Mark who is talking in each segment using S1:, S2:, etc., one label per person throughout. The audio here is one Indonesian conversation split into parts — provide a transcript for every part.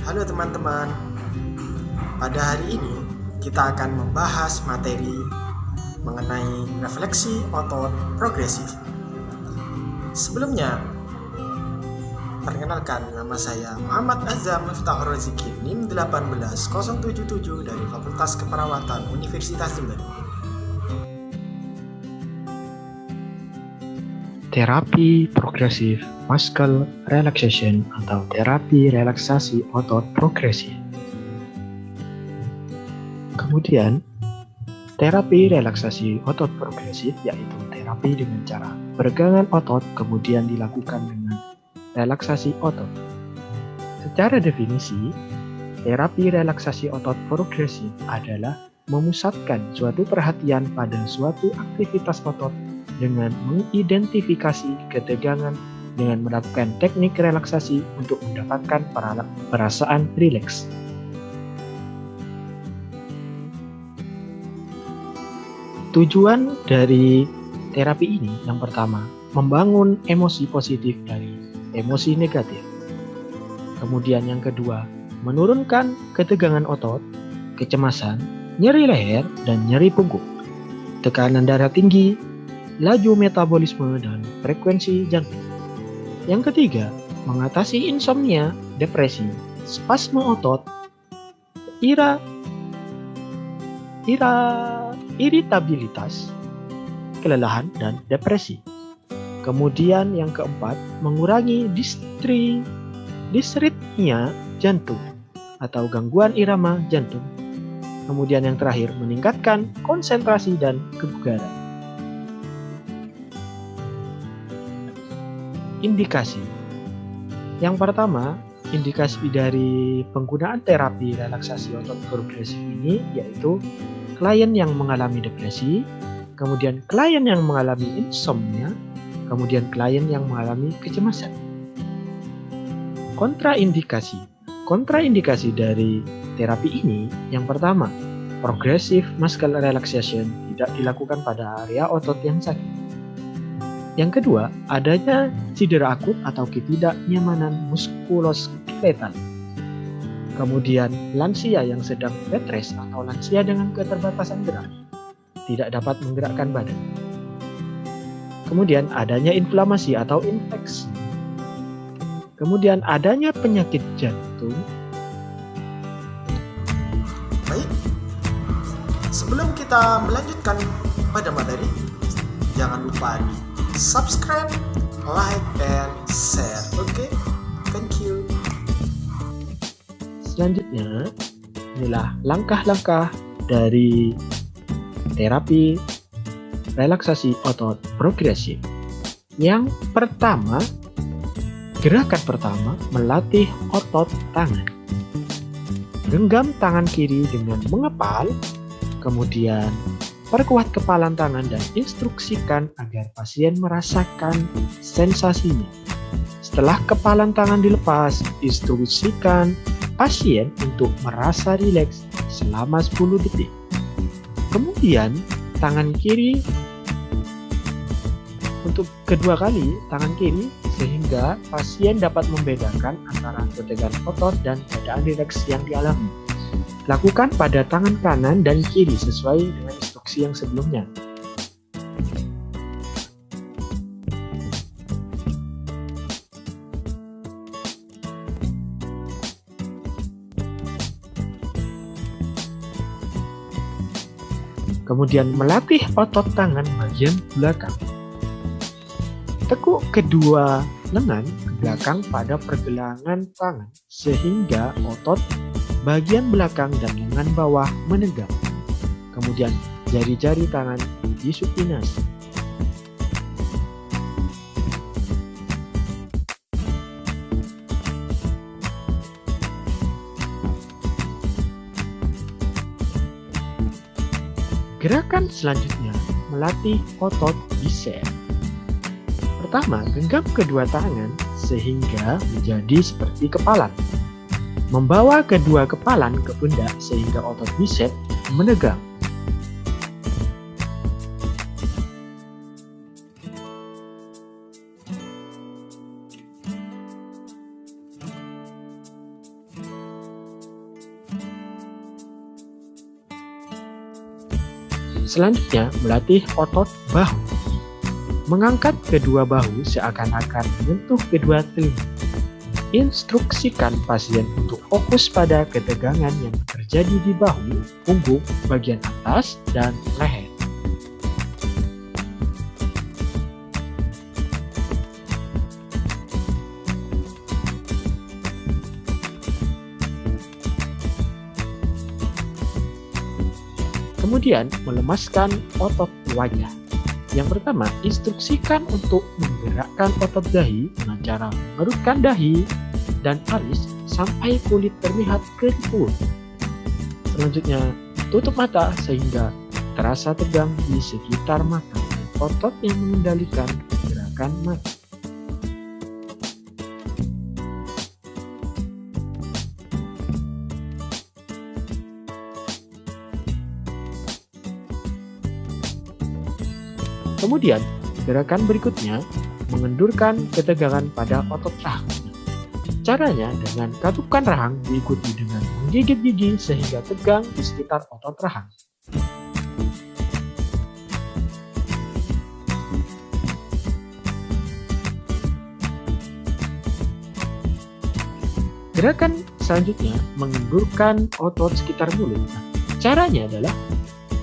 S1: Halo teman-teman, pada hari ini kita akan membahas materi mengenai refleksi otot progresif. Sebelumnya, perkenalkan, nama saya Muhammad Azam Miftahur Rezeki, NIM 18077 dari Fakultas Keperawatan Universitas Jember.
S2: Terapi progresif muscle relaxation atau terapi relaksasi otot progresif. Kemudian, terapi relaksasi otot progresif yaitu terapi dengan cara peregangan otot kemudian dilakukan dengan relaksasi otot. Secara definisi, terapi relaksasi otot progresif adalah memusatkan suatu perhatian pada suatu aktivitas otot dengan mengidentifikasi ketegangan dengan melakukan teknik relaksasi untuk mendapatkan perasaan rileks. Tujuan dari terapi ini yang pertama, membangun emosi positif dari emosi negatif. Kemudian yang kedua, menurunkan ketegangan otot, kecemasan, nyeri leher, dan nyeri punggung, tekanan darah tinggi, laju metabolisme dan frekuensi jantung. Yang ketiga, mengatasi insomnia, depresi, spasme otot, iritabilitas, kelelahan, dan depresi. Kemudian yang keempat, mengurangi disritmia jantung atau gangguan irama jantung. Kemudian yang terakhir, meningkatkan konsentrasi dan kebugaran. Indikasi. Yang pertama, indikasi dari penggunaan terapi relaksasi otot progresif ini yaitu klien yang mengalami depresi, kemudian klien yang mengalami insomnia, kemudian klien yang mengalami kecemasan. Kontraindikasi. Kontraindikasi dari terapi ini yang pertama, progressive muscle relaxation tidak dilakukan pada area otot yang sakit. Yang kedua, adanya cedera akut atau ketidaknyamanan muskuloskeletal. Kemudian, lansia yang sedang bed rest atau lansia dengan keterbatasan gerak tidak dapat menggerakkan badan. Kemudian, adanya inflamasi atau infeksi. Kemudian, adanya penyakit jantung.
S1: Baik, sebelum kita melanjutkan pada materi, jangan lupa subscribe, like, and share. Oke, thank you.
S2: Selanjutnya, inilah langkah-langkah dari terapi relaksasi otot progresif. Yang pertama, gerakan pertama, melatih otot tangan. Genggam tangan kiri dengan mengepal, kemudian perkuat kepalan tangan dan instruksikan agar pasien merasakan sensasinya. Setelah kepalan tangan dilepas, instruksikan pasien untuk merasa rileks selama 10 detik. Kemudian, tangan kiri untuk kedua kali, tangan kiri sehingga pasien dapat membedakan antara ketegangan otot dan keadaan rileks yang dialami. Lakukan pada tangan kanan dan kiri sesuai dengan instruksi yang sebelumnya. Kemudian melatih otot tangan bagian belakang. Tekuk kedua lengan ke belakang pada pergelangan tangan sehingga otot bagian belakang dan lengan bawah menegak. Kemudian jari-jari tangan disupinasi. Gerakan selanjutnya, melatih otot bicep. Pertama, genggam kedua tangan sehingga menjadi seperti kepalan. Membawa kedua kepalan ke pundak sehingga otot bicep menegang. Selanjutnya, melatih otot bahu. Mengangkat kedua bahu seakan-akan menyentuh kedua telinga. Instruksikan pasien untuk fokus pada ketegangan yang terjadi di bahu, punggung, bagian atas, dan leher. Kemudian, melemaskan otot wajah. Yang pertama, instruksikan untuk menggerakkan otot dahi dengan cara mengerutkan dahi dan alis sampai kulit terlihat keriput. Selanjutnya, tutup mata sehingga terasa tegang di sekitar mata. Otot yang mengendalikan gerakan mata. Kemudian, gerakan berikutnya mengendurkan ketegangan pada otot rahang. Caranya dengan katupkan rahang diikuti dengan menggigit gigi sehingga tegang di sekitar otot rahang. Gerakan selanjutnya mengendurkan otot sekitar mulut. Caranya adalah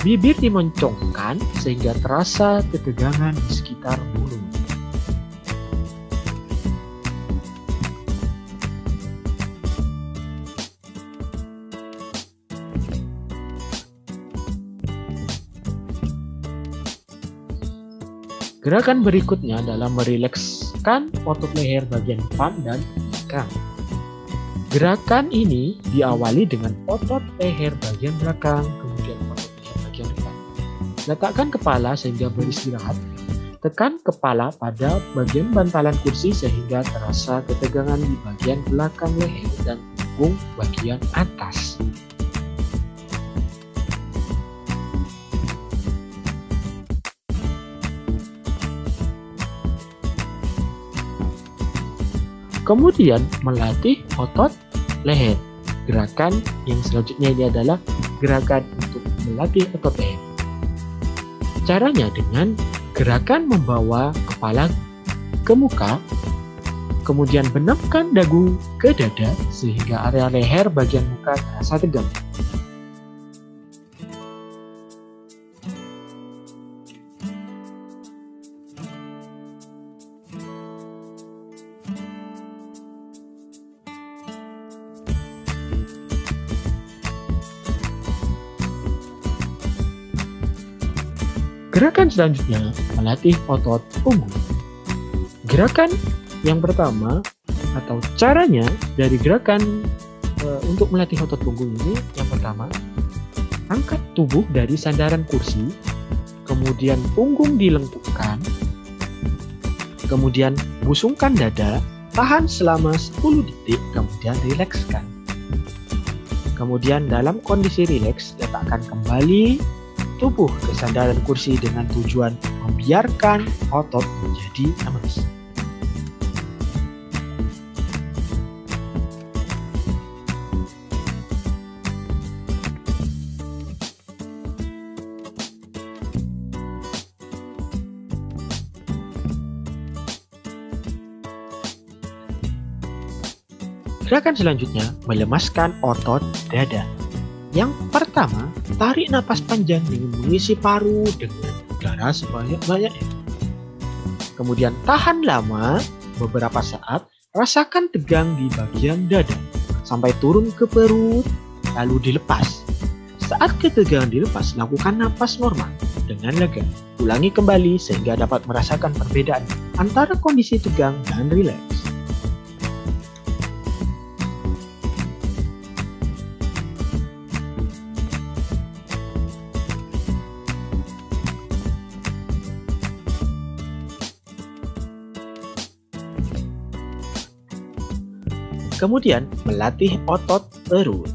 S2: bibir dimoncongkan sehingga terasa ketegangan di sekitar mulut. Gerakan berikutnya adalah merilekskan otot leher bagian depan dan belakang. Gerakan ini diawali dengan otot leher bagian belakang, kemudian otot leher bagian depan. Letakkan kepala sehingga beristirahat. Tekan kepala pada bagian bantalan kursi sehingga terasa ketegangan di bagian belakang leher dan punggung bagian atas. Kemudian melatih otot leher. Gerakan yang selanjutnya ini adalah gerakan untuk melatih otot leher. Caranya dengan gerakan membawa kepala ke muka, kemudian benamkan dagu ke dada sehingga area leher bagian muka terasa tegang. Gerakan selanjutnya melatih otot punggung. Gerakan yang pertama atau caranya dari gerakan untuk melatih otot punggung ini, yang pertama, angkat tubuh dari sandaran kursi, kemudian punggung dilengkupkan, kemudian busungkan dada, tahan selama 10 detik, kemudian rilekskan. Kemudian dalam kondisi rileks, letakkan kembali tubuh ke sandaran kursi dengan tujuan membiarkan otot menjadi lemas. Gerakan selanjutnya melemaskan otot dada. Yang pertama, tarik napas panjang dengan mengisi paru dengan udara sebanyak-banyaknya. Kemudian tahan lama beberapa saat, rasakan tegang di bagian dada sampai turun ke perut, lalu dilepas. Saat ketegangan dilepas, lakukan napas normal dengan lega. Ulangi kembali sehingga dapat merasakan perbedaan antara kondisi tegang dan rileks. Kemudian melatih otot perut.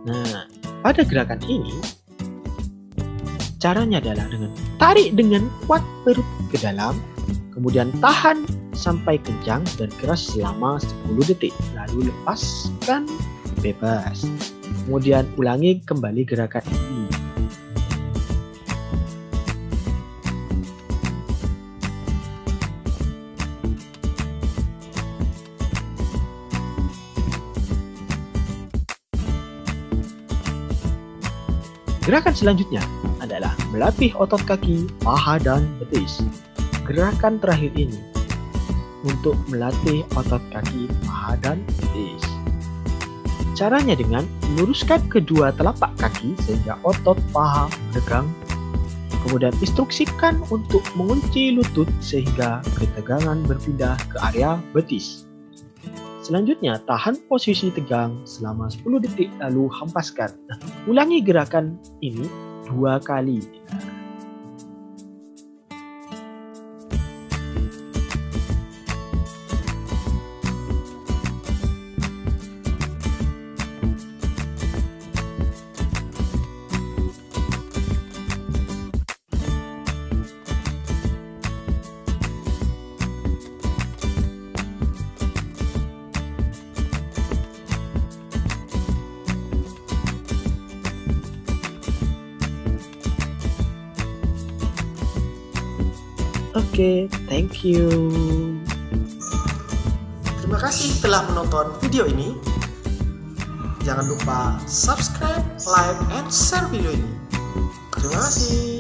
S2: Nah, pada gerakan ini caranya adalah dengan tarik dengan kuat perut ke dalam, kemudian tahan sampai kencang dan keras selama 10 detik, lalu lepaskan bebas. Kemudian ulangi kembali gerakan ini. Gerakan selanjutnya adalah melatih otot kaki, paha, dan betis. Gerakan terakhir ini untuk melatih otot kaki, paha, dan betis. Caranya dengan meluruskan kedua telapak kaki sehingga otot paha tegang. Kemudian instruksikan untuk mengunci lutut sehingga ketegangan berpindah ke area betis. Selanjutnya, tahan posisi tegang selama 10 detik lalu hempaskan. Ulangi gerakan ini 2 kali. Oke, thank you.
S1: Terima kasih telah menonton video ini. Jangan lupa subscribe, like, and share video ini. Terima kasih.